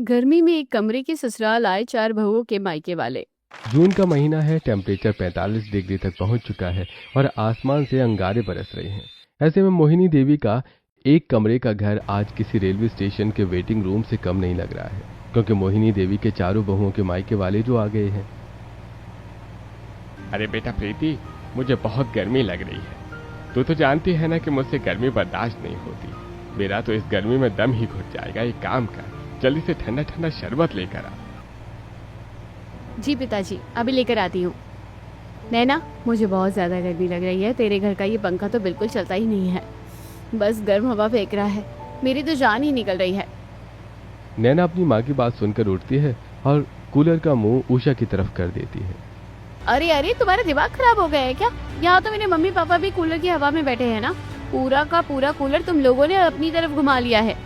गर्मी में एक कमरे के ससुराल आए चार बहुओं के मायके वाले। जून का महीना है। टेम्परेचर 45 डिग्री तक पहुंच चुका है और आसमान से अंगारे बरस रहे हैं। ऐसे में मोहिनी देवी का एक कमरे का घर आज किसी रेलवे स्टेशन के वेटिंग रूम से कम नहीं लग रहा है, क्योंकि मोहिनी देवी के चारों बहुओं के मायके वाले जो आ गए हैं। अरे बेटा प्रीति, मुझे बहुत गर्मी लग रही है। तू तो जानती है ना कि मुझसे गर्मी बर्दाश्त नहीं होती। मेरा तो इस गर्मी में दम ही घुट जाएगा। एक काम कर, जल्दी से ठंडा ठंडा शरबत लेकर आ। जी पिताजी, अभी लेकर आती हूँ। नैना, मुझे बहुत ज़्यादा गर्मी लग रही है। तेरे घर का ये पंखा तो बिल्कुल चलता ही नहीं है, बस गर्म हवा फेंक रहा है। मेरी तो जान ही निकल रही है। नैना अपनी माँ की बात सुनकर उठती है और कूलर का मुंह उषा की तरफ कर देती है। अरे अरे, तुम्हारा दिमाग खराब हो गया है क्या? यहाँ तो मेरे मम्मी पापा भी कूलर की हवा में बैठे हैं ना। पूरा का पूरा कूलर तुम लोगों ने अपनी तरफ घुमा लिया है,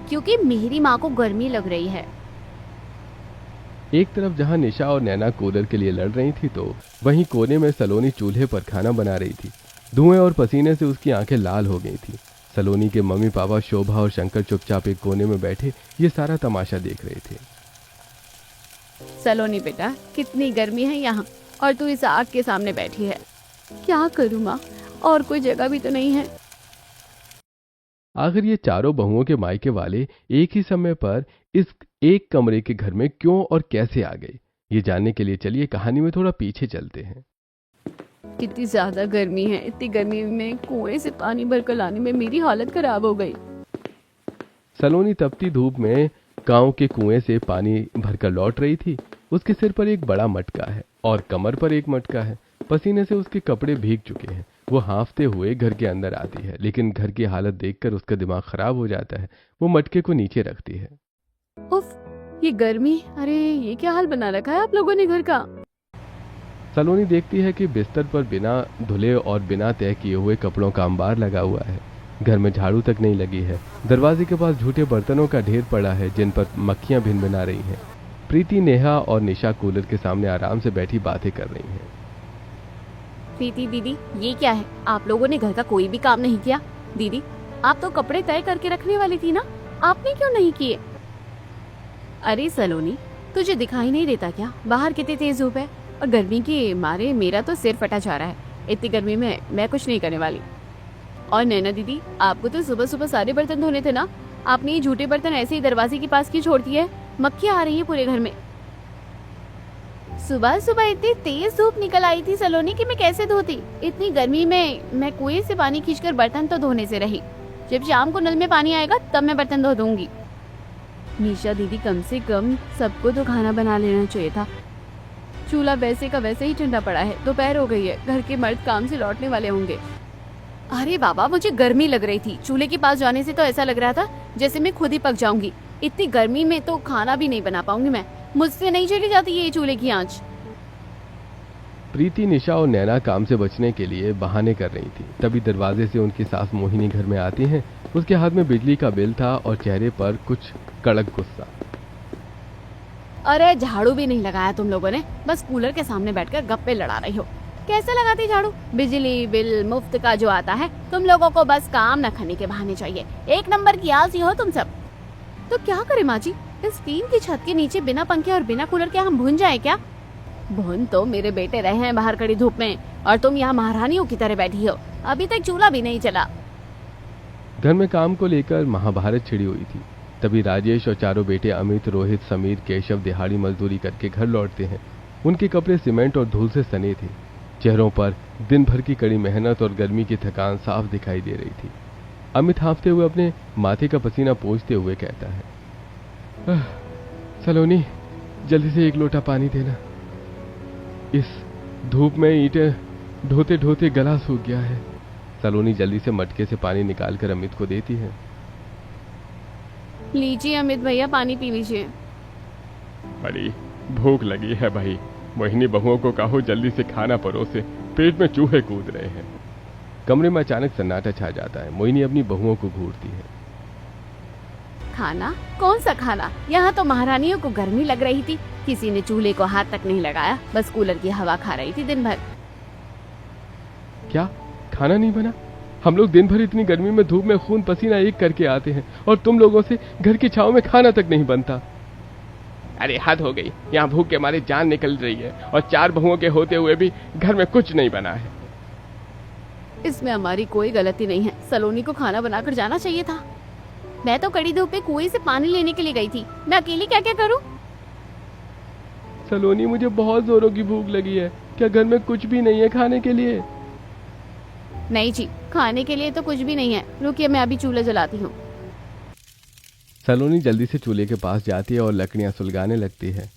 क्योंकि मेरी माँ को गर्मी लग रही है। एक तरफ जहां निशा और नैना कूलर के लिए लड़ रही थी, तो वहीं कोने में सलोनी चूल्हे पर खाना बना रही थी। धुएं और पसीने से उसकी आंखें लाल हो गई थी। सलोनी के मम्मी पापा शोभा और शंकर चुपचाप एक कोने में बैठे ये सारा तमाशा देख रहे थे। सलोनी बेटा, कितनी गर्मी है यहाँ, और तू इस आग के सामने बैठी है। क्या करूँ माँ, और कोई जगह भी तो नहीं है। आखिर ये चारों बहुओं के मायके वाले एक ही समय पर इस एक कमरे के घर में क्यों और कैसे आ गए, ये जानने के लिए चलिए कहानी में थोड़ा पीछे चलते हैं। कितनी ज्यादा गर्मी है। इतनी गर्मी में कुएं से पानी भरकर लाने में मेरी हालत खराब हो गई। सलोनी तपती धूप में गांव के कुएं से पानी भरकर लौट रही थी। उसके सिर पर एक बड़ा मटका है और कमर पर एक मटका है। पसीने से उसके कपड़े भीग चुके हैं। वो हांफते हुए घर के अंदर आती है, लेकिन घर की हालत देखकर उसका दिमाग खराब हो जाता है। वो मटके को नीचे रखती है। उफ, ये गर्मी! अरे ये क्या हाल बना रखा है आप लोगों ने घर का। सलोनी देखती है कि बिस्तर पर बिना धुले और बिना तय किए हुए कपड़ों का अंबार लगा हुआ है। घर में झाड़ू तक नहीं लगी है। दरवाजे के पास झूठे बर्तनों का ढेर पड़ा है, जिन पर मक्खियां भिनभिना रही हैं। प्रीति, नेहा और निशा कूलर के सामने आराम से बैठी बातें कर रही हैं। प्रीति दीदी, ये क्या है? आप लोगों ने घर का कोई भी काम नहीं किया। दीदी, आप तो कपड़े तय करके रखने वाली थी ना, आपने क्यों नहीं किए? अरे सलोनी, तुझे दिखाई नहीं देता क्या बाहर कितनी तेज धूप है, और गर्मी के मारे मेरा तो सिर फटा जा रहा है। इतनी गर्मी में मैं कुछ नहीं करने वाली। और नैना दीदी, आपको तो सुबह सुबह सारे बर्तन धोने थे ना, आपने ये झूठे बर्तन ऐसे ही दरवाजे के पास क्यों छोड़ दिए? मक्खियां आ रही है पूरे घर में। सुबह सुबह इतनी तेज धूप निकल आई थी सलोनी कि मैं कैसे धोती। इतनी गर्मी में मैं कुएं से पानी खींचकर बर्तन तो धोने से रही। जब शाम को नल में पानी आएगा तब मैं बर्तन धो दूंगी। निशा दीदी, कम से कम सबको तो खाना बना लेना चाहिए था। चूल्हा वैसे का वैसे ही ठंडा पड़ा है। दोपहर हो गई है, घर के मर्द काम से लौटने वाले होंगे। अरे बाबा, मुझे गर्मी लग रही थी। चूल्हे के पास जाने से तो ऐसा लग रहा था जैसे मैं खुद ही पक जाऊंगी। इतनी गर्मी में तो खाना भी नहीं बना पाऊंगी मैं। मुझसे नहीं चली जाती ये चूल्हे की आंच। प्रीति, निशा और नैना काम से बचने के लिए बहाने कर रही थी। तभी दरवाजे से उनकी सास मोहिनी घर में आती हैं। उसके हाथ में बिजली का बिल था और चेहरे पर कुछ कड़क गुस्सा। अरे झाड़ू भी नहीं लगाया तुम लोगों ने, बस कूलर के सामने बैठकर गप्पे लड़ा रही हो। कैसे लगाती झाड़ू? बिजली बिल मुफ्त का जो आता है, तुम लोगों को बस काम न करने के बहाने चाहिए। एक नंबर की आलसी हो तुम सब। तो क्या करें माँ जी, इस टीन की छत के नीचे बिना पंखे और बिना कूलर के हम भुन जाए क्या? भुन तो मेरे बेटे रहे हैं बाहर खड़ी धूप में, और तुम यहाँ महारानियों की तरह बैठी हो। अभी तक चूल्हा भी नहीं चला। घर में काम को लेकर महाभारत छिड़ी हुई थी। तभी राजेश और चारों बेटे अमित, रोहित, समीर, केशव दिहाड़ी मजदूरी करके घर लौटते हैं। उनके कपड़े सीमेंट और धूल से सने थे। चेहरों पर दिन भर की कड़ी मेहनत और गर्मी की थकान साफ दिखाई दे रही थी। अमित हांफते हुए अपने माथे का पसीना पोंछते हुए कहता है, सलोनी, जल्दी से एक लोटा पानी देना। इस धूप में ईंटें ढोते ढोते गला सूख गया है। सलोनी जल्दी से मटके से पानी निकालकर अमित को देती है। लीजिए अमित भैया, पानी पी लीजिए। बड़ी भूख लगी है भाई। मोहिनी बहुओं को कहो जल्दी से खाना परोसे, पेट में चूहे कूद रहे हैं। कमरे में अचानक सन्नाटा छा जाता है। मोहिनी अपनी बहुओं को घूरती है। खाना? कौन सा खाना? यहाँ तो महारानियों को गर्मी लग रही थी, किसी ने चूल्हे को हाथ तक नहीं लगाया, बस कूलर की हवा खा रही थी दिन भर। क्या खाना नहीं बना? हम लोग दिन भर इतनी गर्मी में धूप में खून पसीना एक करके आते हैं, और तुम लोगों से घर की छांव में खाना तक नहीं बनता। अरे हद हो गई, यहाँ भूख के मारे जान निकल रही है और 4 बहुओं के होते हुए भी घर में कुछ नहीं बना है। इसमें हमारी कोई गलती नहीं है, सलोनी को खाना बनाकर जाना चाहिए था। मैं तो कड़ी धूप में कुएं से पानी लेने के लिए गई थी, मैं अकेली क्या क्या करूं? सलोनी, मुझे बहुत जोरों की भूख लगी है। क्या घर में कुछ भी नहीं है खाने के लिए? नहीं जी, खाने के लिए तो कुछ भी नहीं है। रुकिए, मैं अभी चूल्हा जलाती हूँ। सलोनी जल्दी से चूल्हे के पास जाती है और लकड़ियां सुलगाने लगती है।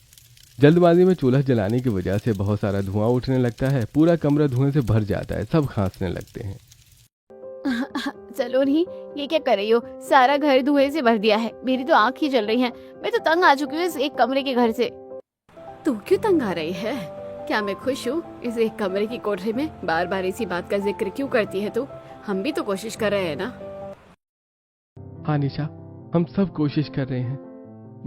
जल्दबाजी में चूल्हा जलाने की वजह से बहुत सारा धुआं उठने लगता है। पूरा कमरा धुएं से भर जाता है, सब खांसने लगते हैं। सलोनी, ये क्या कर रही हो? सारा घर धुएं से भर दिया है, मेरी तो आँख ही जल रही है। मैं तो तंग आ चुकी हूँ इस एक कमरे के घर से। तू क्यों तंग आ रही है? क्या मैं खुश हूँ इस एक कमरे की कोठरी में? बार बार इसी बात का जिक्र क्यों करती है तू? हम भी तो कोशिश कर रहे हैं ना। हाँ निशा, हम सब कोशिश कर रहे हैं।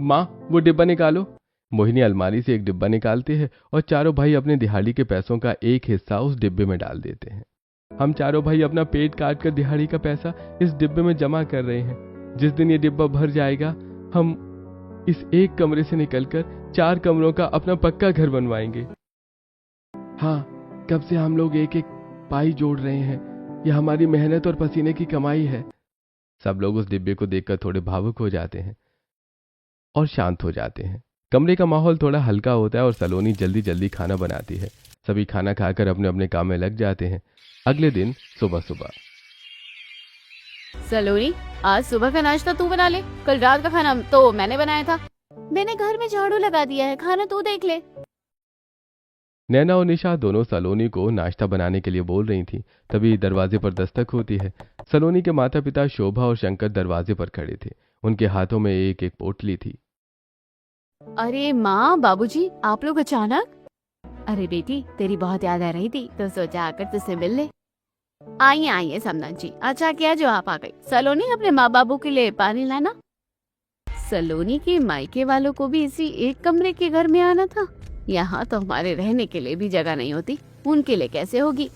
माँ, वो डिब्बा निकालो। मोहिनी अलमारी से एक डिब्बा निकालती है और चारों भाई अपने दिहाड़ी के पैसों का एक हिस्सा उस डिब्बे में डाल देते हैं। हम चारों भाई अपना पेट काट कर दिहाड़ी का पैसा इस डिब्बे में जमा कर रहे हैं। जिस दिन ये डिब्बा भर जाएगा, हम इस एक कमरे से निकलकर 4 कमरों का अपना पक्का घर बनवाएंगे। हाँ, कब से हम लोग एक एक पाई जोड़ रहे हैं। यह हमारी मेहनत और पसीने की कमाई है। सब लोग उस डिब्बे को देखकर थोड़े भावुक हो जाते हैं और शांत हो जाते हैं। कमरे का माहौल थोड़ा हल्का होता है और सलोनी जल्दी जल्दी खाना बनाती है। सभी खाना खाकर अपने अपने काम में लग जाते हैं। अगले दिन सुबह सुबह। सलोनी, आज सुबह का नाश्ता तू बना ले, कल रात का खाना तो मैंने बनाया था। मैंने घर में झाड़ू लगा दिया है, खाना तू देख ले। नैना और निशा दोनों सलोनी को नाश्ता बनाने के लिए बोल रही थी। तभी दरवाजे पर दस्तक होती है। सलोनी के माता पिता शोभा और शंकर दरवाजे पर खड़े थे। उनके हाथों में एक एक पोटली थी। अरे माँ, बाबूजी, आप लोग अचानक? अरे बेटी, तेरी बहुत याद आ रही थी तो सोचा आकर तुझसे मिल ले। आइए आइए समनन जी, अच्छा किया जो आप आ गई। सलोनी, अपने माँ बाबू के लिए पानी लाना। सलोनी के मायके वालों को भी इसी एक कमरे के घर में आना था। यहाँ तो हमारे रहने के लिए भी जगह नहीं होती, उनके लिए कैसे होगी?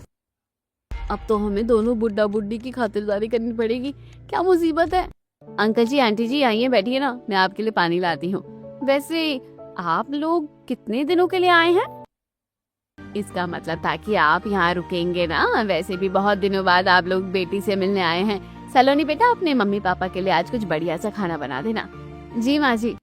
अब तो हमें दोनों बुड्ढा बुड्ढी की खातिरदारी करनी पड़ेगी। क्या मुसीबत है? अंकल जी, आंटी जी, आइए बैठिए ना, मैं आपके लिए पानी लाती हूँ। वैसे आप लोग कितने दिनों के लिए आए हैं? इसका मतलब था कि आप यहाँ रुकेंगे ना। वैसे भी बहुत दिनों बाद आप लोग बेटी से मिलने आए हैं। सलोनी बेटा, अपने मम्मी पापा के लिए आज कुछ बढ़िया सा खाना बना देना। जी माँ जी।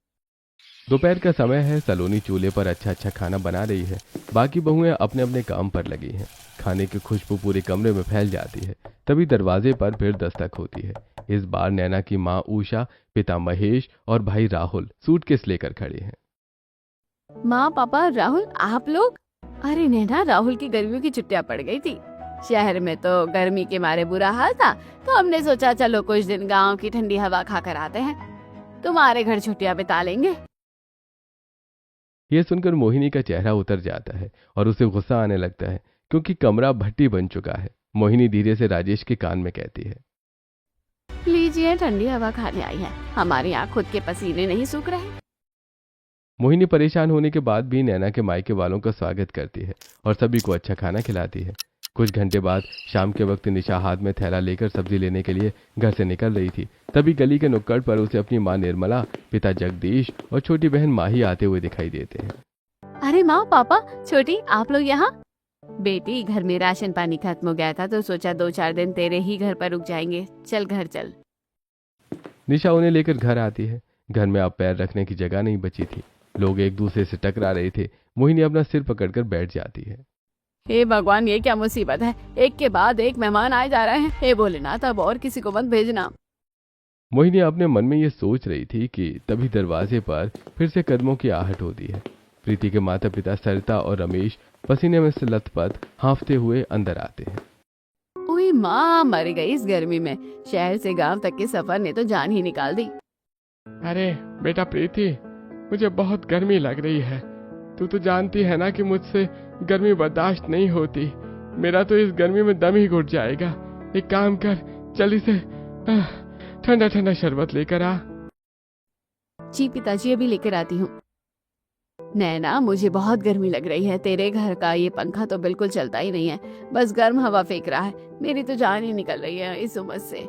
दोपहर का समय है। सलोनी चूल्हे पर अच्छा अच्छा खाना बना रही है। बाकी बहुएं अपने अपने काम पर लगी हैं। खाने की खुशबू पूरे कमरे में फैल जाती है। तभी दरवाजे पर फिर दस्तक होती है। इस बार नैना की माँ उषा, पिता महेश और भाई राहुल सूटकेस लेकर खड़े हैं। माँ, पापा, राहुल, आप लोग? अरे नैना, राहुल की गर्मियों की छुट्टियां पड़ गई थी। शहर में तो गर्मी के मारे बुरा हाल था, तो हमने सोचा चलो कुछ दिन गांव की ठंडी हवा खाकर आते हैं, तुम्हारे घर छुट्टियां बिता लेंगे। यह सुनकर मोहिनी का चेहरा उतर जाता है और उसे गुस्सा आने लगता है, क्योंकि कमरा भट्टी बन चुका है। मोहिनी धीरे से राजेश के कान में कहती है, लीजिए, ठंडी हवा खाने आई है, हमारे यहाँ खुद के पसीने नहीं सूख रहे। मोहिनी परेशान होने के बाद भी नैना के मायके वालों का स्वागत करती है और सभी को अच्छा खाना खिलाती है। कुछ घंटे बाद शाम के वक्त निशा हाथ में थैला लेकर सब्जी लेने के लिए घर से निकल रही थी। तभी गली के नुक्कड़ पर उसे अपनी माँ निर्मला, पिता जगदीश और छोटी बहन माही आते हुए दिखाई देते हैं। अरे माँ, पापा, छोटी, आप लोग यहाँ? बेटी, घर में राशन पानी खत्म हो गया था तो सोचा 2-4 दिन तेरे ही घर पर रुक जाएंगे। चल घर चल। निशा उन्हें लेकर घर आती है। घर में अब पैर रखने की जगह नहीं बची थी। लोग एक दूसरे से टकरा रहे थे। मोहिनी अपना सिर पकड़कर बैठ जाती है। हे भगवान, ये क्या मुसीबत है? एक के बाद एक मेहमान आए जा रहे हैं। हे भोलेनाथ, अब और किसी को मत भेजना। मोहिनी अपने मन में ये सोच रही थी कि तभी दरवाजे पर फिर से कदमों की आहट होती है। प्रीति के माता पिता सरिता और रमेश पसीने में से लथपथ हांफते हुए अंदर आते हैं। ओए माँ, मर गई इस गर्मी में। शहर से गांव तक के सफर ने तो जान ही निकाल दी। अरे बेटा प्रीति, मुझे बहुत गर्मी लग रही है। तू तो जानती है ना कि मुझसे गर्मी बर्दाश्त नहीं होती। मेरा तो इस गर्मी में दम ही घुट जाएगा। एक काम कर, जल्दी से ठंडा ठंडा शरबत लेकर आ। जी पिताजी, अभी लेकर आती हूँ। नैना, मुझे बहुत गर्मी लग रही है। तेरे घर का ये पंखा तो बिल्कुल चलता ही नहीं है, बस गर्म हवा फेंक रहा है। मेरी तो जान ही निकल रही है इस उमस से।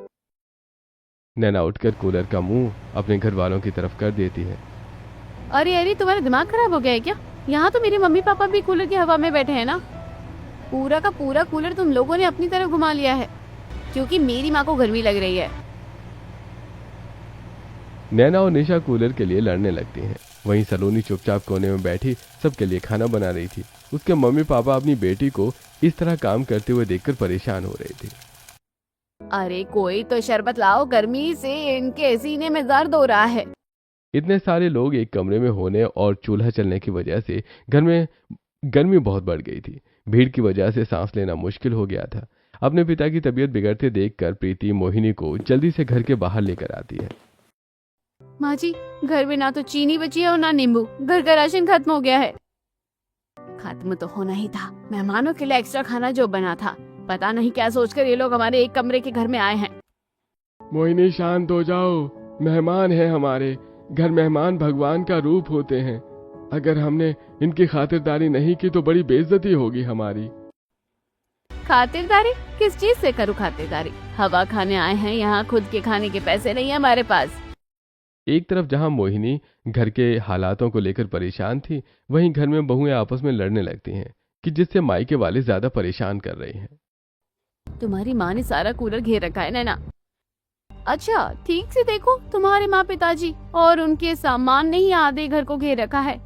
नैना उठकर कूलर का मुंह अपने घर वालों की तरफ कर देती है। अरे अरे, तुम्हारा दिमाग खराब हो गया है क्या? यहाँ तो मेरे मम्मी पापा भी कूलर की हवा में बैठे हैं ना। पूरा का पूरा कूलर तुम लोगों ने अपनी तरफ घुमा लिया है, क्योंकि मेरी माँ को गर्मी लग रही है। नैना और निशा कूलर के लिए लड़ने लगती हैं। वहीं सलोनी चुपचाप कोने में बैठी सबके लिए खाना बना रही थी। उसके मम्मी पापा अपनी बेटी को इस तरह काम करते हुए देखकर परेशान हो रहे थे। अरे कोई तो शरबत लाओ, गर्मी से इनके सीने में दर्द हो रहा है। इतने सारे लोग एक कमरे में होने और चूल्हा चलने की वजह से घर में गर्मी बहुत बढ़ गई थी। भीड़ की वजह से सांस लेना मुश्किल हो गया था। अपने पिता की तबीयत बिगड़ते देखकर प्रीति मोहिनी को जल्दी से घर के बाहर लेकर आती है। माँ जी, घर में ना तो चीनी बची है और ना नींबू। घर का राशन खत्म हो गया है। खत्म तो होना ही था। मेहमानों के लिए एक्स्ट्रा खाना जो बना था, पता नहीं क्या सोचकर ये लोग हमारे एक कमरे के घर में आए हैं। मोहिनी शांत हो जाओ, मेहमान है हमारे घर। मेहमान भगवान का रूप होते हैं। अगर हमने इनकी खातिरदारी नहीं की तो बड़ी बेइज्जती होगी हमारी। खातिरदारी? किस चीज से करूँ खातिरदारी? हवा खाने आए हैं यहाँ, खुद के खाने के पैसे नहीं है हमारे पास। एक तरफ जहां मोहिनी घर के हालातों को लेकर परेशान थी, वहीं घर में बहुएं आपस में लड़ने लगती हैं कि जिससे मायके वाले ज्यादा परेशान कर रही हैं। तुम्हारी माँ ने सारा कूलर घेर रखा है नैना। अच्छा ठीक से देखो, तुम्हारे माँ पिताजी और उनके सामान ने ही आधे घर को घेर रखा है।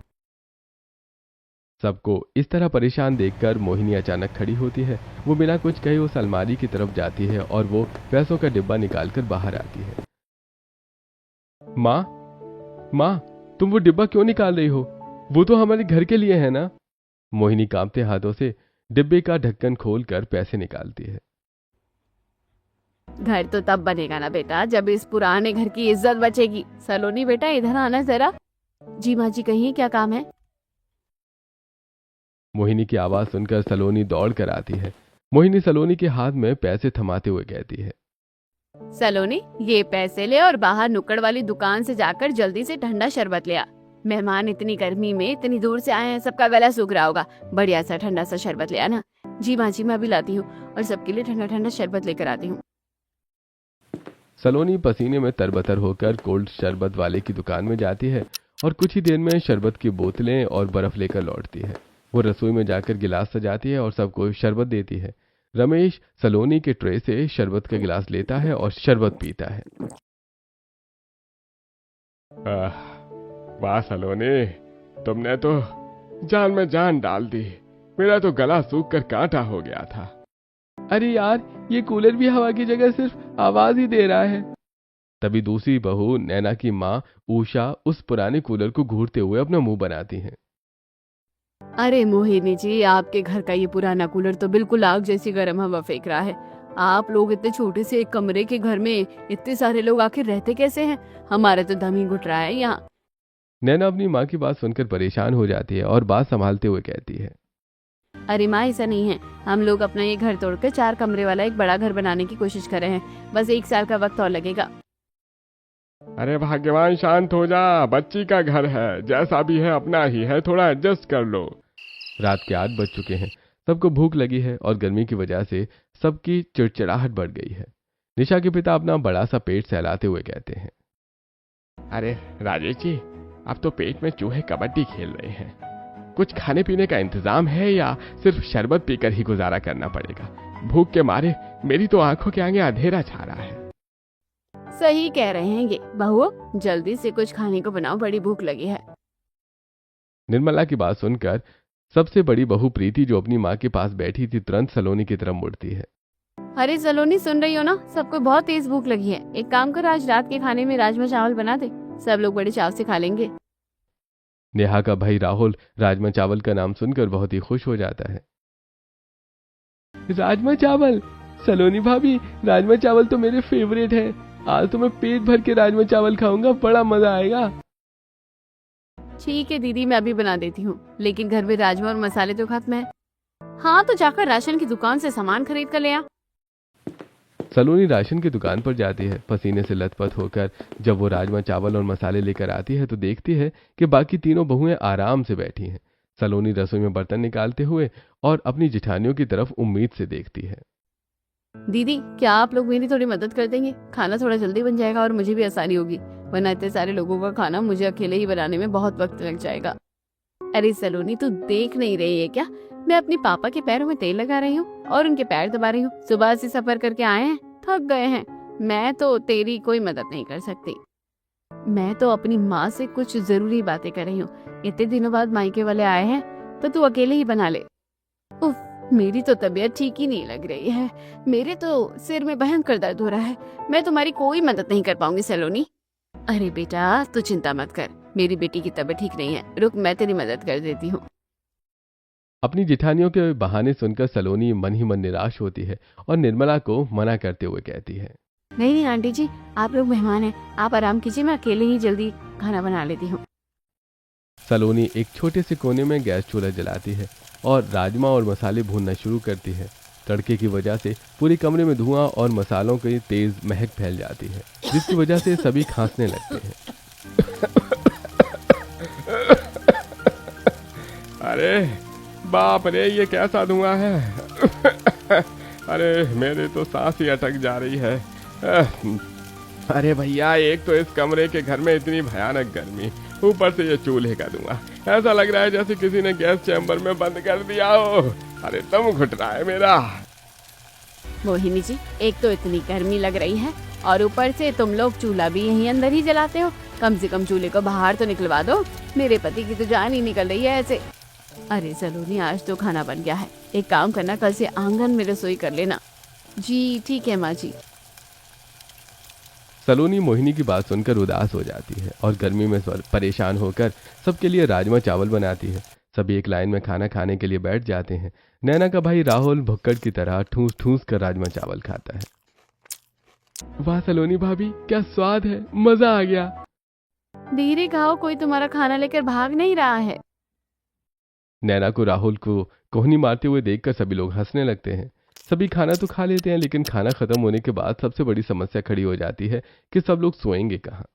सबको इस तरह परेशान देखकर मोहिनी अचानक खड़ी होती है। वो बिना कुछ कहे उस अलमारी की तरफ जाती है और वो पैसों का डिब्बा निकालकर बाहर आती है। माँ, माँ, तुम वो डिब्बा क्यों निकाल रही हो? वो तो हमारे घर के लिए है ना? मोहिनी कांपते हाथों से डिब्बे का ढक्कन खोलकर पैसे निकालती है। घर तो तब बनेगा ना बेटा, जब इस पुराने घर की इज्जत बचेगी। सलोनी बेटा, इधर आना जरा। जी माँ जी, कहिए क्या काम है? मोहिनी की आवाज सुनकर सलोनी दौड़ कर आती है। मोहिनी सलोनी के हाथ में पैसे थमाते हुए कहती है, सलोनी, ये पैसे ले और बाहर नुक्कड़ वाली दुकान से जाकर जल्दी से ठंडा शरबत ले आ। मेहमान इतनी गर्मी में इतनी दूर से आए हैं, सबका गला सूख रहा होगा। बढ़िया सा ठंडा सा शरबत ले आना। जी माँ जी, मैं अभी लाती हूँ और सबके लिए ठंडा ठंडा शरबत लेकर आती हूँ। सलोनी पसीने में तरबतर होकर कोल्ड शरबत वाले की दुकान में जाती है और कुछ ही देर में शरबत की बोतलें और बर्फ लेकर लौटती है। वो रसोई में जाकर गिलास सजाती है और सबको शरबत देती है। रमेश सलोनी के ट्रे से शरबत का गिलास लेता है और शरबत पीता है। वाह सलोनी, तुमने तो जान में जान डाल दी। मेरा तो गला सूख कर कांटा हो गया था। अरे यार, ये कूलर भी हवा की जगह सिर्फ आवाज ही दे रहा है। तभी दूसरी बहू नैना की माँ उषा उस पुराने कूलर को घूरते हुए अपना मुंह बनाती है। अरे मोहिनी जी, आपके घर का ये पुराना कूलर तो बिल्कुल आग जैसी गर्म हवा फेंक रहा है। आप लोग इतने छोटे से एक कमरे के घर में इतने सारे लोग आखिर रहते कैसे हैं? हमारा तो दम ही घुट रहा है यहाँ। नैना अपनी माँ की बात सुनकर परेशान हो जाती है और बात संभालते हुए कहती है, अरे माँ, ऐसा नहीं है। हम लोग अपना ये घर तोड़कर 4 कमरे वाला एक बड़ा घर बनाने की कोशिश कर रहे हैं। बस 1 साल का वक्त और लगेगा। अरे भाग्यवान, शांत हो जा। बच्ची का घर है, जैसा भी है अपना ही है, थोड़ा एडजस्ट कर लो। रात के 8 बज चुके हैं। सबको भूख लगी है और गर्मी की वजह से सबकी चिड़चिड़ाहट बढ़ गई है। निशा के पिता अपना बड़ा सा पेट सहलाते हुए कहते हैं, अरे राजेश जी, अब तो पेट में चूहे कबड्डी खेल रहे हैं। कुछ खाने पीने का इंतजाम है या सिर्फ शरबत पीकर ही गुजारा करना पड़ेगा? भूख के मारे मेरी तो आंखों के आगे अंधेरा छा रहा है। सही कह रहे हैं ये बहू, जल्दी से कुछ खाने को बनाओ, बड़ी भूख लगी है। निर्मला की बात सुनकर सबसे बड़ी बहू प्रीति, जो अपनी माँ के पास बैठी थी, तुरंत सलोनी की तरफ मुड़ती है। अरे सलोनी, सुन रही हो ना? सबको बहुत तेज भूख लगी है। एक काम करो, आज रात के खाने में राजमा चावल बना दे, सब लोग बड़े चाव से खा लेंगे। नेहा का भाई राहुल राजमा चावल का नाम सुनकर बहुत ही खुश हो जाता है। राजमा चावल? सलोनी भाभी, राजमा चावल तो मेरे फेवरेट है। आज तो मैं पेट भर के राजमा चावल खाऊंगा, बड़ा मजा आएगा। ठीक है दीदी, मैं अभी बना देती हूँ, लेकिन घर में राजमा और मसाले तो खत्म है। हाँ तो जाकर राशन की दुकान से सामान खरीद कर ले आ। सलोनी राशन की दुकान पर जाती है। पसीने से लथपथ होकर जब वो राजमा चावल और मसाले लेकर आती है तो देखती है कि बाकी तीनों बहुएं आराम से बैठी हैं। सलोनी रसोई में बर्तन निकालते हुए और अपनी जिठानियों की तरफ उम्मीद से देखती है। दीदी, क्या आप लोग मेरी थोड़ी मदद कर देंगे? खाना थोड़ा जल्दी बन जाएगा और मुझे भी आसानी होगी, वरना इतने सारे लोगों का खाना मुझे अकेले ही बनाने में बहुत वक्त लग जाएगा। अरे सलोनी, तू देख नहीं रही है क्या? मैं अपने पापा के पैरों में तेल लगा रही हूँ और उनके पैर दबा रही हूँ। सुबह से सफर करके आए हैं, थक गए हैं। मैं तो तेरी कोई मदद नहीं कर सकती। मैं तो अपनी माँ से कुछ जरूरी बातें कर रही हूँ। इतने दिनों बाद मायके वाले आए हैं तो तू अकेले ही बना ले। उफ, मेरी तो तबीयत ठीक ही नहीं लग रही है। मेरे तो सिर में भयंकर दर्द हो रहा है। मैं तुम्हारी कोई मदद नहीं कर पाऊंगी सलोनी। अरे बेटा, तू चिंता मत कर, मेरी बेटी की तबीयत ठीक नहीं है। रुक, मैं तेरी मदद कर देती हूँ। अपनी जिठानियों के बहाने सुनकर सलोनी मन ही मन निराश होती है और निर्मला को मना करते हुए कहती है, नहीं नहीं आंटी जी, आप लोग मेहमान हैं, आप आराम कीजिए, मैं अकेले ही जल्दी खाना बना लेती हूँ। सलोनी एक छोटे से कोने में गैस चूल्हा जलाती है और राजमा और मसाले भूनना शुरू करती है। तड़के की वजह से पूरे कमरे में धुआं और मसालों की तेज महक फैल जाती है, जिसकी वजह से सभी खांसने लगते हैं। अरे बाप रे, ये कैसा धुआं है? अरे मेरे तो सांस ही अटक जा रही है। अरे भैया, एक तो इस कमरे के घर में इतनी भयानक गर्मी, ऊपर से ये चूल्हे का धुआं। ऐसा लग रहा है जैसे किसी ने गैस चैम्बर में बंद कर दिया हो। अरे दम घुट रहा है मेरा। मोहिनी जी, एक तो इतनी गर्मी लग रही है और ऊपर से तुम लोग चूल्हा भी यहीं अंदर ही जलाते हो। कम से कम चूल्हे को बाहर तो निकलवा दो। मेरे पति की तो जान ही निकल रही है ऐसे। अरे सलोनी, आज तो खाना बन गया है। एक काम करना, कल से आंगन में रसोई कर लेना। जी ठीक है माँ जी। सलोनी मोहिनी की बात सुनकर उदास हो जाती है और गर्मी में परेशान होकर सबके लिए राजमा चावल बनाती है। सभी एक लाइन में खाना खाने के लिए बैठ जाते हैं। नैना का भाई राहुल भुक्कड़ की तरह ठूस ठूस कर राजमा चावल खाता है। वाह सलोनी भाभी, क्या स्वाद है, मजा आ गया। धीरे खाओ, कोई तुम्हारा खाना लेकर भाग नहीं रहा है। नैना को राहुल को कोहनी मारते हुए देखकर सभी लोग हंसने लगते हैं। सभी खाना तो खा लेते हैं, लेकिन खाना खत्म होने के बाद सबसे बड़ी समस्या खड़ी हो जाती है कि सब लोग सोएंगे कहाँ।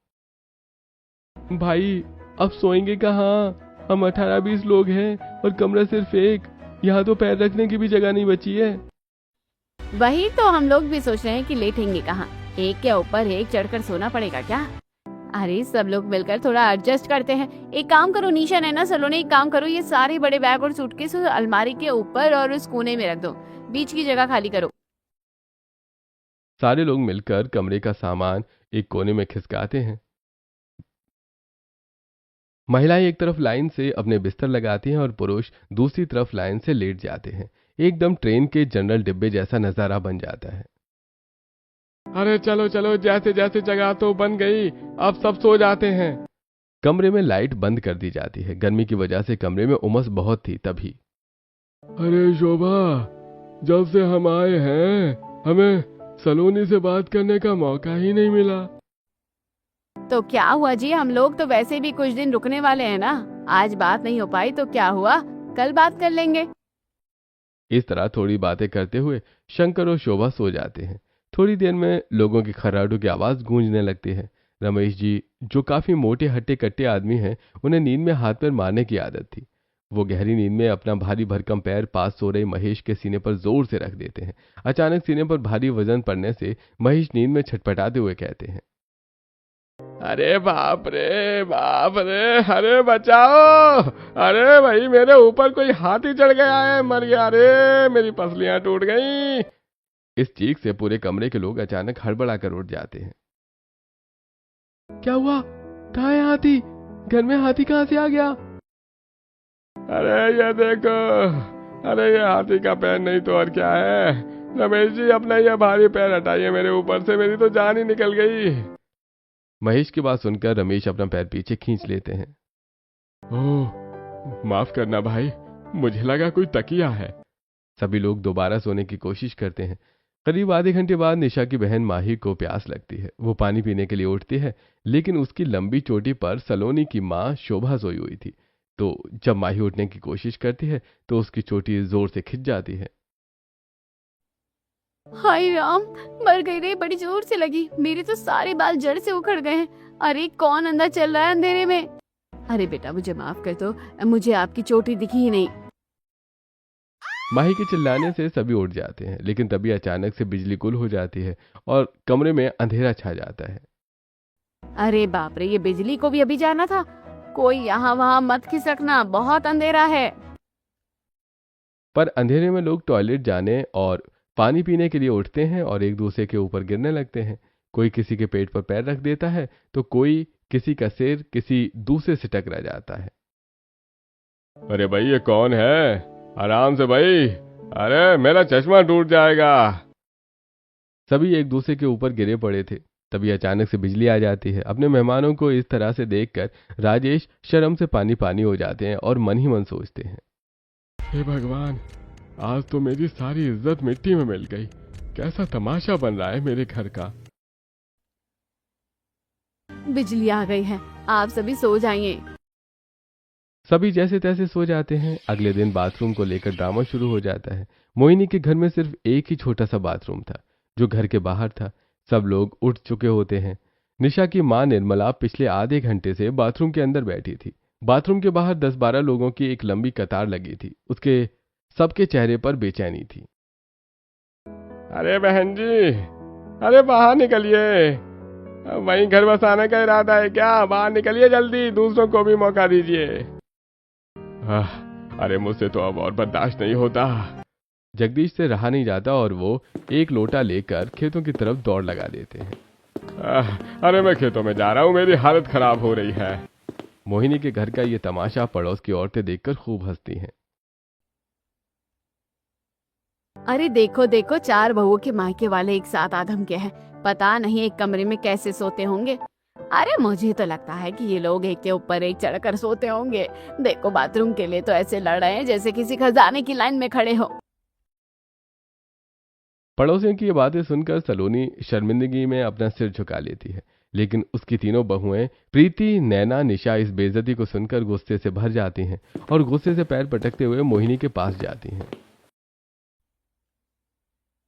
भाई, अब सोएंगे कहाँ? हम 18-20 लोग हैं और कमरा सिर्फ एक। यहाँ तो पैर रखने की भी जगह नहीं बची है। वही तो हम लोग भी सोच रहे हैं कि लेटेंगे कहाँ। एक के ऊपर एक चढ़कर सोना पड़ेगा क्या? अरे सब लोग मिलकर थोड़ा एडजस्ट करते हैं। एक काम करो निशा, नैना, सलोनी, एक काम करो, ये सारे बड़े बैग और सूटकेस अलमारी के ऊपर और उस कोने में रख दो। बीच की जगह खाली करो। सारे लोग मिलकर कमरे का सामान एक कोने में खिसकाते हैं। महिलाएं एक तरफ लाइन से अपने बिस्तर लगाती हैं और पुरुष दूसरी तरफ लाइन से लेट जाते हैं। एकदम ट्रेन के जनरल डिब्बे जैसा नजारा बन जाता है। अरे चलो चलो, जैसे जैसे जगह तो बन गई, अब सब सो जाते हैं। कमरे में लाइट बंद कर दी जाती है। गर्मी की वजह से कमरे में उमस बहुत थी। तभी अरे शोभा, जब से हम आए हैं हमें सलोनी से बात करने का मौका ही नहीं मिला। तो क्या हुआ जी, हम लोग तो वैसे भी कुछ दिन रुकने वाले हैं ना। आज बात नहीं हो पाई तो क्या हुआ, कल बात कर लेंगे। इस तरह थोड़ी बातें करते हुए शंकर और शोभा सो जाते हैं। थोड़ी देर में लोगों की खर्राटों की आवाज गूंजने लगती है। रमेश जी, जो काफी मोटे हट्टे कट्टे आदमी हैं, उन्हें नींद में हाथ पैर मारने की आदत थी। वो गहरी नींद में अपना भारी भरकम पैर पास सो रहे महेश के सीने पर जोर से रख देते हैं। अचानक सीने पर भारी वजन पड़ने से महेश नींद में छटपटाते हुए कहते हैं, अरे बाप रे बाप रे, अरे बचाओ, अरे भाई मेरे ऊपर कोई हाथी चढ़ गया है, मर गया रे, मेरी पसलियां टूट गई। इस चीख से पूरे कमरे के लोग अचानक हड़बड़ाकर उठ जाते हैं। क्या हुआ? कहाँ है हाथी? घर में हाथी कहाँ से आ गया? अरे ये देखो, अरे ये हाथी का पैर नहीं तो और क्या है। रमेश जी, अपना ये भारी पैर हटाइए मेरे ऊपर से, मेरी तो जान ही निकल गई। महेश की बात सुनकर रमेश अपना पैर पीछे खींच लेते हैं। ओह, माफ करना भाई, मुझे लगा कोई तकिया है। सभी लोग दोबारा सोने की कोशिश करते हैं। करीब आधे घंटे बाद निशा की बहन माही को प्यास लगती है। वो पानी पीने के लिए उठती है, लेकिन उसकी लंबी चोटी पर सलोनी की माँ शोभा सोई हुई थी। तो जब माही उठने की कोशिश करती है तो उसकी चोटी जोर से खिंच जाती है। हाय राम, मर गई रे, बड़ी जोर से लगी। मेरे तो सारे बाल जड़ से उखड़ गए हैं। अरे कौन अंदर चल रहा है अंधेरे में? अरे बेटा, मुझे माफ कर दो, मुझे आपकी चोटी दिखी ही नहीं। माही के चिल्लाने से सभी उठ जाते हैं, लेकिन तभी अचानक से बिजली गुल हो जाती है और कमरे में अंधेरा छा जाता है। अरे बाप रे, ये बिजली को भी अभी जाना था। कोई यहाँ वहाँ मत खिसकना, बहुत अंधेरा है। पर अंधेरे में लोग टॉयलेट जाने और पानी पीने के लिए उठते हैं और एक दूसरे के ऊपर गिरने लगते हैं। कोई किसी के पेट पर पैर रख देता है तो कोई किसी का सिर किसी दूसरे से टकरा जाता है। अरे भाई ये कौन है? आराम से भाई, अरे मेरा चश्मा टूट जाएगा। सभी एक दूसरे के ऊपर गिरे पड़े थे। तभी अचानक से बिजली आ जाती है। अपने मेहमानों को इस तरह से देखकर राजेश शर्म से पानी पानी हो जाते हैं और मन ही मन सोचते हैं, हे भगवान, आज तो मेरी सारी इज्जत मिट्टी में मिल गई। कैसा तमाशा बन रहा है मेरे घर का। बिजली आ गई है, आप सभी सो जाइए। सभी जैसे तैसे सो जाते हैं। अगले दिन बाथरूम को लेकर ड्रामा शुरू हो जाता है। मोहिनी के घर में सिर्फ एक ही छोटा सा बाथरूम था जो घर के बाहर था। सब लोग उठ चुके होते हैं। निशा की मां निर्मला पिछले आधे घंटे से बाथरूम के अंदर बैठी थी। बाथरूम के बाहर 10-12 लोगों की एक लंबी कतार लगी थी। उसके सबके चेहरे पर बेचैनी थी। अरे बहन जी, अरे बाहर निकलिए। वहीं घर बसाने का इरादा है क्या? बाहर निकलिए जल्दी, दूसरों को भी मौका दीजिए। अरे मुझसे तो अब और बर्दाश्त नहीं होता। जगदीश से रहा नहीं जाता और वो एक लोटा लेकर खेतों की तरफ दौड़ लगा देते हैं। अरे मैं खेतों में जा रहा हूँ, मेरी हालत खराब हो रही है। मोहिनी के घर का ये तमाशा पड़ोस की औरतें देखकर खूब हंसती हैं। अरे देखो देखो, 4 बहुओं के मायके वाले एक साथ आधम के हैं। पता नहीं एक कमरे में कैसे सोते होंगे। अरे मुझे तो लगता है कि ये लोग एक के ऊपर एक चढ़कर सोते होंगे। देखो बाथरूम के लिए तो ऐसे लड़ रहे हैं जैसे किसी खजाने की लाइन में खड़े हो। पड़ोसियों की ये बातें सुनकर सलोनी शर्मिंदगी में अपना सिर झुका लेती है, लेकिन उसकी तीनों बहुएं प्रीति, नैना, निशा इस बेइज्जती को सुनकर गुस्से से भर जाती हैं और गुस्से से पैर पटकते हुए मोहिनी के पास जाती हैं।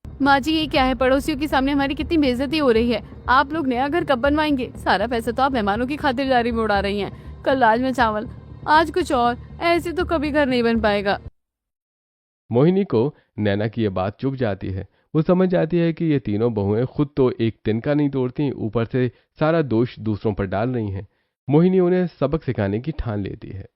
माँ जी, ये क्या है? पड़ोसियों के सामने हमारी कितनी बेइज्जती हो रही है। आप लोग नया घर कब बनवाएंगे? सारा पैसा तो आप मेहमानों की खातिरदारी में उड़ा रही हैं। कल राजमा चावल, आज कुछ और, ऐसे तो कभी घर नहीं बन पाएगा। मोहिनी को नैना की ये बात चुभ जाती है। वो समझ जाती है कि ये तीनों बहुएं खुद तो एक तिनका नहीं तोड़ती, ऊपर से सारा दोष दूसरों पर डाल रही हैं। मोहिनी उन्हें सबक सिखाने की ठान लेती है।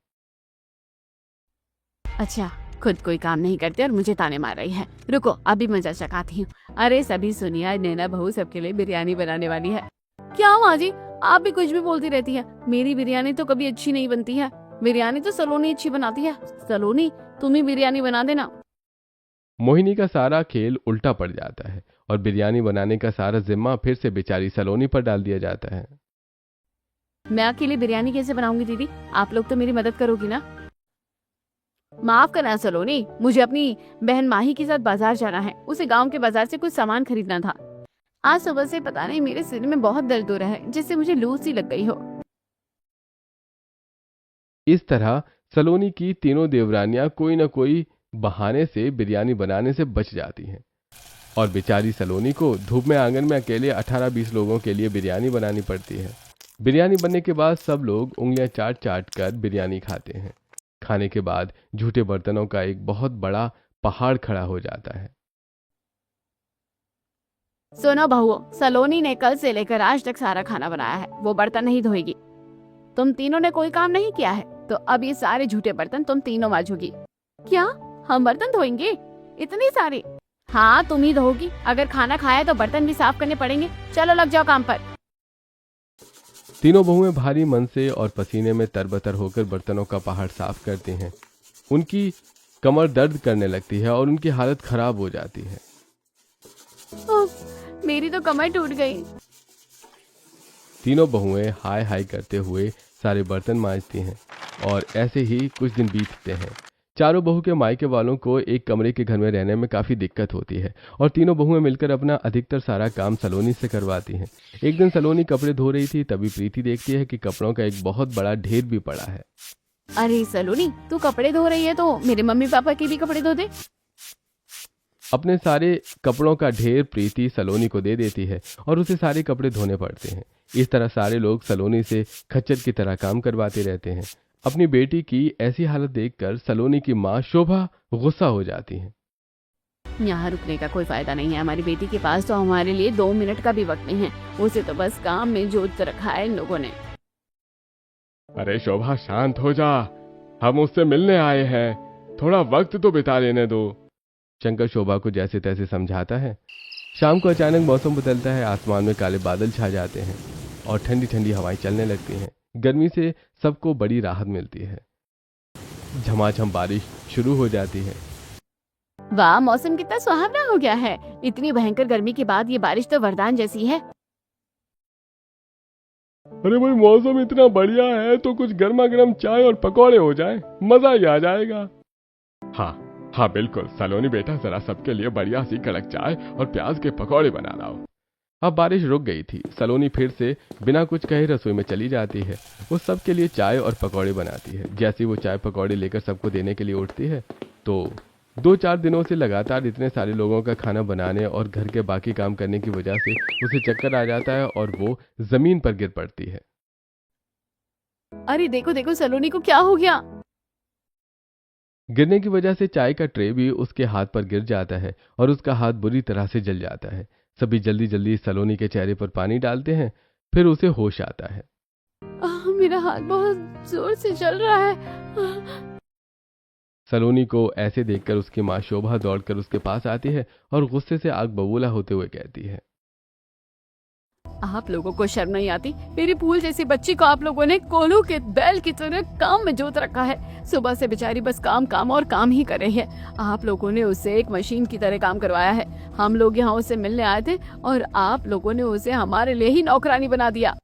अच्छा, खुद कोई काम नहीं करते और मुझे ताने मार रही है। रुको, अभी मजा चखाती हूँ। अरे सभी सुनिए, नैना बहू सबके लिए बिरयानी बनाने वाली है। क्या माँ जी, आप भी कुछ भी बोलती रहती है। मेरी बिरयानी तो कभी अच्छी नहीं बनती है। बिरयानी तो सलोनी अच्छी बनाती है। सलोनी, तुम ही बिरयानी बना देना। मोहिनी का सारा खेल उल्टा पड़ जाता है और बिरयानी बनाने का सारा जिम्मा फिर से बेचारी सलोनी पर डाल दिया जाता है। मैं अकेले बिरयानी कैसे बनाऊंगी दीदी? आप लोग तो मेरी मदद करोगी ना? माफ करना सलोनी, मुझे अपनी बहन माही के साथ बाजार जाना है। उसे गांव के बाजार से कुछ सामान खरीदना था। आज सुबह से पता नहीं मेरे सिर में बहुत दर्द हो रहा है, जिससे मुझे लू सी लग गई हो। इस तरह सलोनी की तीनों देवरानियां कोई न कोई बहाने से बिरयानी बनाने से बच जाती हैं और बेचारी सलोनी को धूप में आंगन में अकेले 18-20 लोगों के लिए बिरयानी बनानी पड़ती है। बिरयानी बनने के बाद सब लोग उंगलियां चाट चाट कर बिरयानी खाते हैं। खाने के बाद झूठे बर्तनों का एक बहुत बड़ा पहाड़ खड़ा हो जाता है। सुनो बहुओं, सलोनी ने कल से लेकर आज तक सारा खाना बनाया है। वो बर्तन नहीं धोएगी। तुम तीनों ने कोई काम नहीं किया है, तो अब ये सारे झूठे बर्तन तुम तीनों मांजोगी। क्या हम बर्तन धोएंगे? इतनी सारी? हाँ, तुम ही धोगी। अगर खाना खाया तो बर्तन भी साफ करने पड़ेंगे। चलो लग जाओ काम पर। तीनों बहुएं भारी मन से और पसीने में तरबतर होकर बर्तनों का पहाड़ साफ करती हैं। उनकी कमर दर्द करने लगती है और उनकी हालत खराब हो जाती है। मेरी तो कमर टूट गई। तीनों बहुएं हाय हाय करते हुए सारे बर्तन मांजती हैं और ऐसे ही कुछ दिन बीतते हैं। चारों बहू के मायके वालों को एक कमरे के घर में रहने में काफी दिक्कत होती है और तीनों बहुएं मिलकर अपना अधिकतर सारा काम सलोनी से करवाती हैं। एक दिन सलोनी कपड़े धो रही थी, तभी प्रीति देखती है कि कपड़ों का एक बहुत बड़ा ढेर भी पड़ा है। अरे सलोनी, तू कपड़े धो रही है तो मेरे मम्मी पापा के भी कपड़े धो दे। अपने सारे कपड़ों का ढेर प्रीति सलोनी को दे देती है और उसे सारे कपड़े धोने पड़ते हैं। इस तरह सारे लोग सलोनी से खच्चर की तरह काम करवाते रहते हैं। अपनी बेटी की ऐसी हालत देखकर सलोनी की माँ शोभा गुस्सा हो जाती है। यहाँ रुकने का कोई फायदा नहीं है। हमारी बेटी के पास तो हमारे लिए 2 मिनट का भी वक्त नहीं है। उसे तो बस काम में जोत रखा है इन लोगों ने। अरे शोभा शांत हो जा, हम उससे मिलने आए हैं, थोड़ा वक्त तो बिता लेने दो। शंकर शोभा को जैसे तैसे समझाता है। शाम को अचानक मौसम बदलता है, आसमान में काले बादल छा जाते हैं और ठंडी ठंडी हवाएं चलने लगती हैं। गर्मी से सबको बड़ी राहत मिलती है। झमाझम बारिश शुरू हो जाती है। वाह, मौसम कितना सुहावना हो गया है। इतनी भयंकर गर्मी के बाद ये बारिश तो वरदान जैसी है। अरे भाई, मौसम इतना बढ़िया है तो कुछ गर्मा गर्म चाय और पकौड़े हो जाए, मजा ही आ जाएगा। हाँ हाँ बिल्कुल सलोनी बेटा, जरा सबके लिए बढ़िया सी कड़क चाय और प्याज के पकौड़े बना लाओ। अब बारिश रुक गई थी। सलोनी फिर से बिना कुछ कहे रसोई में चली जाती है। वो सबके लिए चाय और पकौड़े बनाती है। जैसे वो चाय पकौड़े लेकर सबको देने के लिए उठती है तो 2-4 दिनों से लगातार इतने सारे लोगों का खाना बनाने और घर के बाकी काम करने की वजह से उसे चक्कर आ जाता है और वो जमीन पर गिर पड़ती है। अरे देखो देखो, सलोनी को क्या हो गया। गिरने की वजह से चाय का ट्रे भी उसके हाथ पर गिर जाता है और उसका हाथ बुरी तरह से जल जाता है। सभी जल्दी जल्दी सलोनी के चेहरे पर पानी डालते हैं। फिर उसे होश आता है। मेरा हाथ बहुत जोर से जल रहा है। सलोनी को ऐसे देखकर उसकी माँ शोभा दौड़कर उसके पास आती है और गुस्से से आग बबूला होते हुए कहती है, आप लोगों को शर्म नहीं आती? मेरी फूल जैसी बच्ची को आप लोगों ने कोल्हू के बैल की तरह काम में जोत रखा है। सुबह से बेचारी बस काम काम और काम ही कर रही है। आप लोगों ने उससे एक मशीन की तरह काम करवाया है। हम लोग यहाँ उससे मिलने आए थे और आप लोगों ने उसे हमारे लिए ही नौकरानी बना दिया।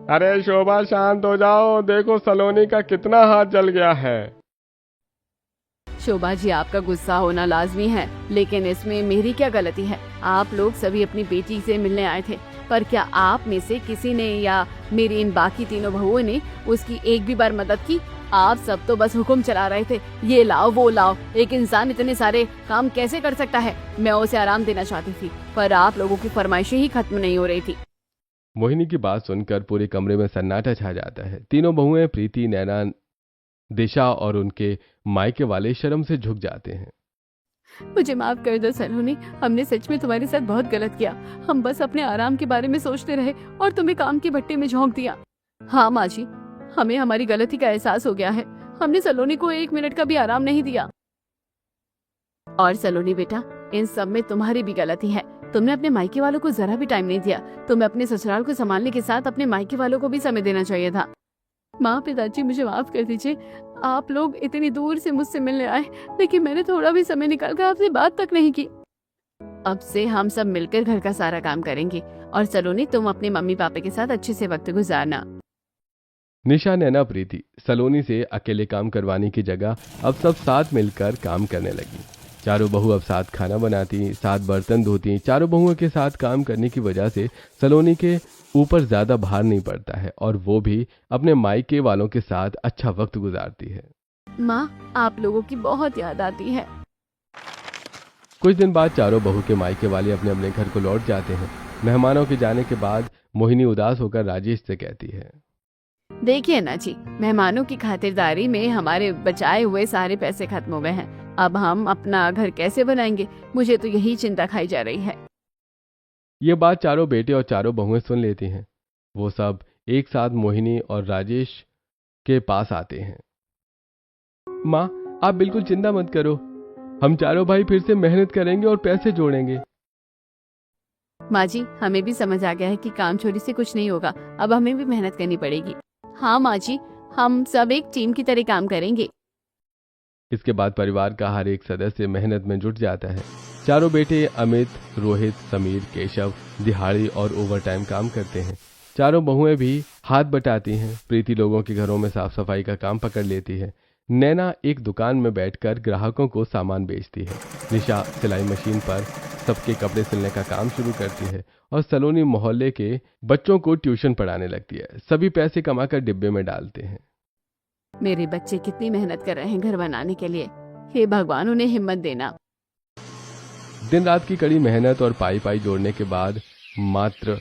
अरे शोभा शांत हो जाओ, देखो सलोनी का कितना हाथ जल गया है। शोभा जी, आपका गुस्सा होना लाजमी है, लेकिन इसमें मेरी क्या गलती है? आप लोग सभी अपनी बेटी से मिलने आए थे, पर क्या आप में से किसी ने या मेरी इन बाकी तीनों बहुओं ने उसकी एक भी बार मदद की? आप सब तो बस हुक्म चला रहे थे, ये लाओ वो लाओ। एक इंसान इतने सारे काम कैसे कर सकता है? मैं उसे आराम देना चाहती थी, पर आप लोगों की फरमाइशें ही खत्म नहीं हो रही थी। मोहिनी की बात सुनकर पूरे कमरे में सन्नाटा छा जाता है। तीनों बहुएं प्रीति, नैना, दिशा और उनके मायके वाले शर्म से झुक जाते हैं। मुझे माफ कर दो सलोनी, हमने सच में तुम्हारे साथ बहुत गलत किया। हम बस अपने आराम के बारे में सोचते रहे और तुम्हें काम के भट्टे में झोंक दिया। हाँ माँ जी, हमें हमारी गलती का एहसास हो गया है। हमने सलोनी को 1 मिनट का भी आराम नहीं दिया। और सलोनी बेटा, इन सब में तुम्हारी भी गलती है। तुमने अपने मायके वालों को जरा भी टाइम नहीं दिया। तुम्हें अपने ससुराल को संभालने के साथ अपने मायके वालों को भी समय देना चाहिए था। माँ, पिताजी, मुझे माफ कर दीजिए। आप लोग इतनी दूर से मुझसे मिलने आए, लेकिन मैंने थोड़ा भी समय निकालकर आपसे बात तक नहीं की। अब से हम सब मिलकर घर का सारा काम करेंगे। और सलोनी, तुम अपने मम्मी पापा के साथ अच्छे से वक्त गुजारना। निशा, नैना, प्रीति सलोनी से अकेले काम करवाने की जगह अब सब साथ मिलकर काम करने लगी। चारों बहू अब साथ खाना बनाती, साथ बर्तन धोती। चारों बहुओं के साथ काम करने की वजह से सलोनी के ऊपर ज्यादा भार नहीं पड़ता है और वो भी अपने मायके वालों के साथ अच्छा वक्त गुजारती है। माँ, आप लोगों की बहुत याद आती है। कुछ दिन बाद चारों बहू के मायके वाले अपने अपने घर को लौट जाते हैं। मेहमानों के जाने के बाद मोहिनी उदास होकर राजेश से कहती है, देखिए ना जी, मेहमानों की खातिरदारी में हमारे बचाए हुए सारे पैसे खत्म हो गए हैं। अब हम अपना घर कैसे बनाएंगे? मुझे तो यही चिंता खाई जा रही है। ये बात चारों बेटे और चारों बहुएं सुन लेती हैं। वो सब एक साथ मोहिनी और राजेश के पास आते हैं। माँ, आप बिल्कुल चिंता मत करो, हम चारों भाई फिर से मेहनत करेंगे और पैसे जोड़ेंगे। माँ जी, हमें भी समझ आ गया है कि काम चोरी से कुछ नहीं होगा। अब हमें भी मेहनत करनी पड़ेगी। हाँ माँ जी, हम सब एक टीम की तरह काम करेंगे। इसके बाद परिवार का हर एक सदस्य मेहनत में जुट जाता है। चारों बेटे अमित, रोहित, समीर, केशव दिहाड़ी और ओवरटाइम काम करते हैं। चारों बहुएं भी हाथ बटाती हैं। प्रीति लोगों के घरों में साफ सफाई का काम पकड़ लेती है। नैना एक दुकान में बैठकर ग्राहकों को सामान बेचती है। निशा सिलाई मशीन पर सबके कपड़े सिलने का काम शुरू करती है और सलोनी मोहल्ले के बच्चों को ट्यूशन पढ़ाने लगती है। सभी पैसे कमाकर डिब्बे में डालते हैं। मेरे बच्चे कितनी मेहनत कर रहे हैं घर बनाने के लिए। हे भगवान, उन्हें हिम्मत देना। दिन रात की कड़ी मेहनत और पाई पाई जोड़ने के बाद मात्र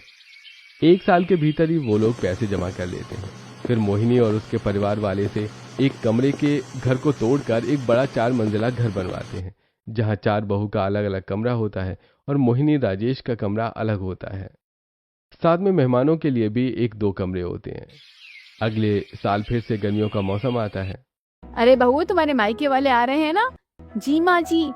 1 साल के भीतर ही वो लोग पैसे जमा कर लेते हैं। फिर मोहिनी और उसके परिवार वाले से एक कमरे के घर को तोड़कर एक बड़ा 4 मंजिला घर बनवाते हैं। जहां 4 बहू का अलग अलग कमरा होता है और मोहिनी राजेश का कमरा अलग होता है। साथ में मेहमानों के लिए भी 1-2 कमरे होते हैं। अगले साल फिर से गर्मियों का मौसम आता है। अरे बहू, तुम्हारे मायके वाले आ रहे हैं ना? जी माँ जी।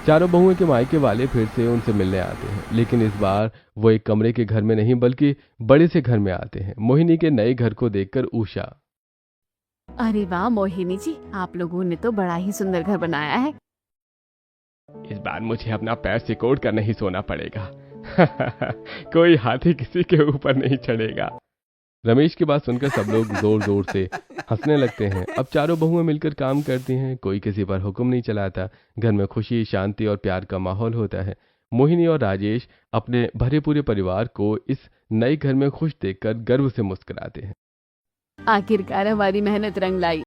चारों बहुओं के मायके वाले फिर से उनसे मिलने आते हैं, लेकिन इस बार वो एक कमरे के घर में नहीं बल्कि बड़े से घर में आते हैं। मोहिनी के नए घर को देखकर उषा, अरे वाह मोहिनी जी, आप लोगों ने तो बड़ा ही सुंदर घर बनाया है। इस बार मुझे अपना पैर सिकोड़ कर नहीं सोना पड़ेगा। कोई हाथी किसी के ऊपर नहीं चढ़ेगा। रमेश की बात सुनकर सब लोग जोर जोर से हंसने लगते हैं। अब चारों बहुएं मिलकर काम करती हैं, कोई किसी पर हुक्म नहीं चलाता। घर में खुशी, शांति और प्यार का माहौल होता है। मोहिनी और राजेश अपने भरे पूरे परिवार को इस नए घर में खुश देखकर गर्व से मुस्कुराते हैं। आखिरकार हमारी मेहनत रंग लाई।